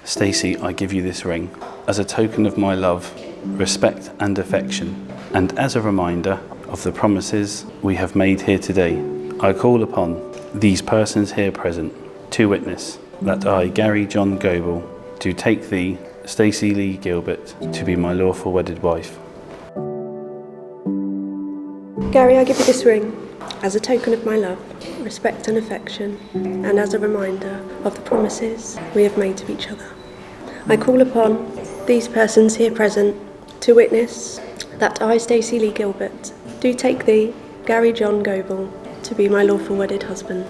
Stacey, I give you this ring as a token of my love, respect and affection, and as a reminder of the promises we have made here today. I call upon these persons here present to witness that I, Gary John Goble, do take thee, Stacey Lee Gilbert, to be my lawful wedded wife. Gary, I give you this ring as a token of my love, respect and affection, and as a reminder of the promises we have made to each other. I call upon these persons here present to witness that I, Stacey Lee Gilbert, do take thee, Gary John Goble, to be my lawful wedded husband.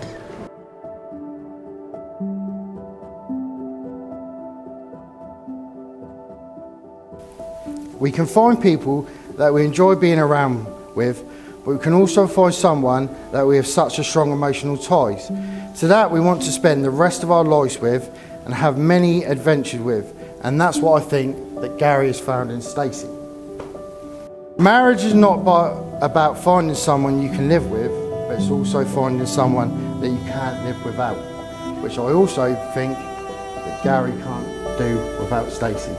We can find people that we enjoy being around with, but we can also find someone that we have such a strong emotional ties to that we want to spend the rest of our lives with and have many adventures with. And that's what I think that Gary has found in Stacey. Marriage is not about finding someone you can live with, but it's also finding someone that you can't live without, which I also think that Gary can't do without Stacey.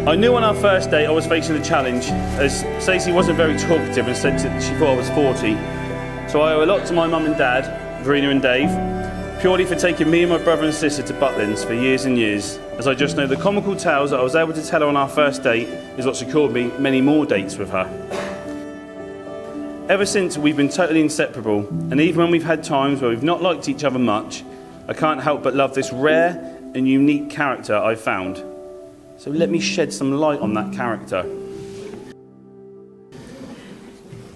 I knew on our first date I was facing a challenge, as Stacey wasn't very talkative and said that she thought I was 40. So I owe a lot to my mum and dad, Verena and Dave, purely for taking me and my brother and sister to Butlins for years and years, as I just know the comical tales that I was able to tell her on our first date is what secured me many more dates with her. Ever since, we've been totally inseparable, and even when we've had times where we've not liked each other much, I can't help but love this rare and unique character I've found. So let me shed some light on that character.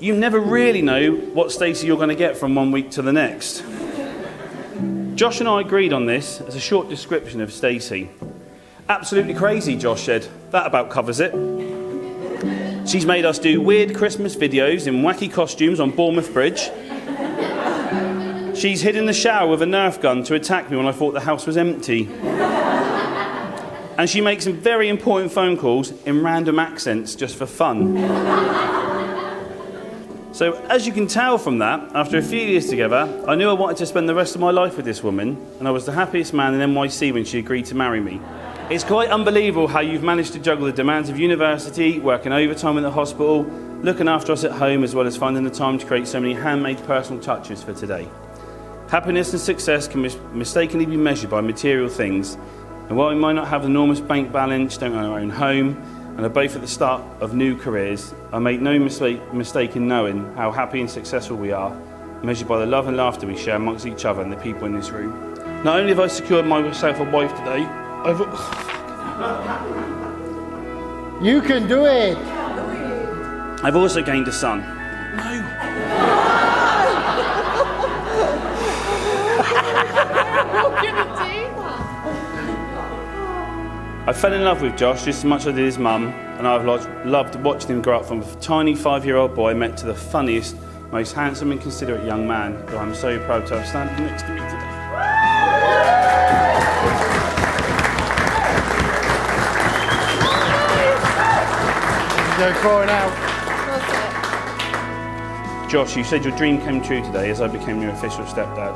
You never really know what Stacey you're going to get from one week to the next. Josh and I agreed on this as a short description of Stacey. Absolutely crazy, Josh said. That about covers it. She's made us do weird Christmas videos in wacky costumes on Bournemouth Bridge. She's hid in the shower with a Nerf gun to attack me when I thought the house was empty. And she makes some very important phone calls in random accents just for fun. So, as you can tell from that, after a few years together, I knew I wanted to spend the rest of my life with this woman, and I was the happiest man in NYC when she agreed to marry me. It's quite unbelievable how you've managed to juggle the demands of university, working overtime in the hospital, looking after us at home, as well as finding the time to create so many handmade personal touches for today. Happiness and success can mistakenly be measured by material things, and while we might not have an enormous bank balance, don't own our own home, and are both at the start of new careers, I make no mistake in knowing how happy and successful we are, measured by the love and laughter we share amongst each other and the people in this room. Not only have I secured myself a wife today, You can do it! I've also gained a son. I fell in love with Josh just as much as I did his mum, and I've loved watching him grow up from a tiny 5-year-old boy met to the funniest, most handsome and considerate young man who I'm so proud to have standing next to me today. Go crying out. Josh, you said your dream came true today as I became your official stepdad.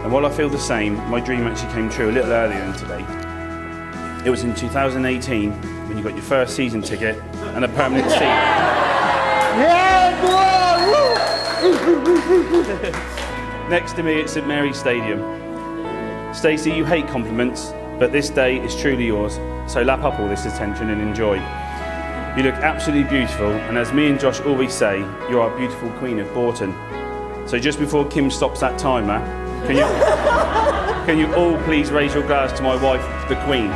And while I feel the same, my dream actually came true a little earlier than today. It was in 2018 when you got your first season ticket and a permanent seat. Yeah, boy! Next to me at St Mary's Stadium. Stacey, you hate compliments, but this day is truly yours, so lap up all this attention and enjoy. You look absolutely beautiful, and as me and Josh always say, you're our beautiful Queen of Bourton. So just before Kim stops that timer, can you all please raise your glass to my wife, the Queen?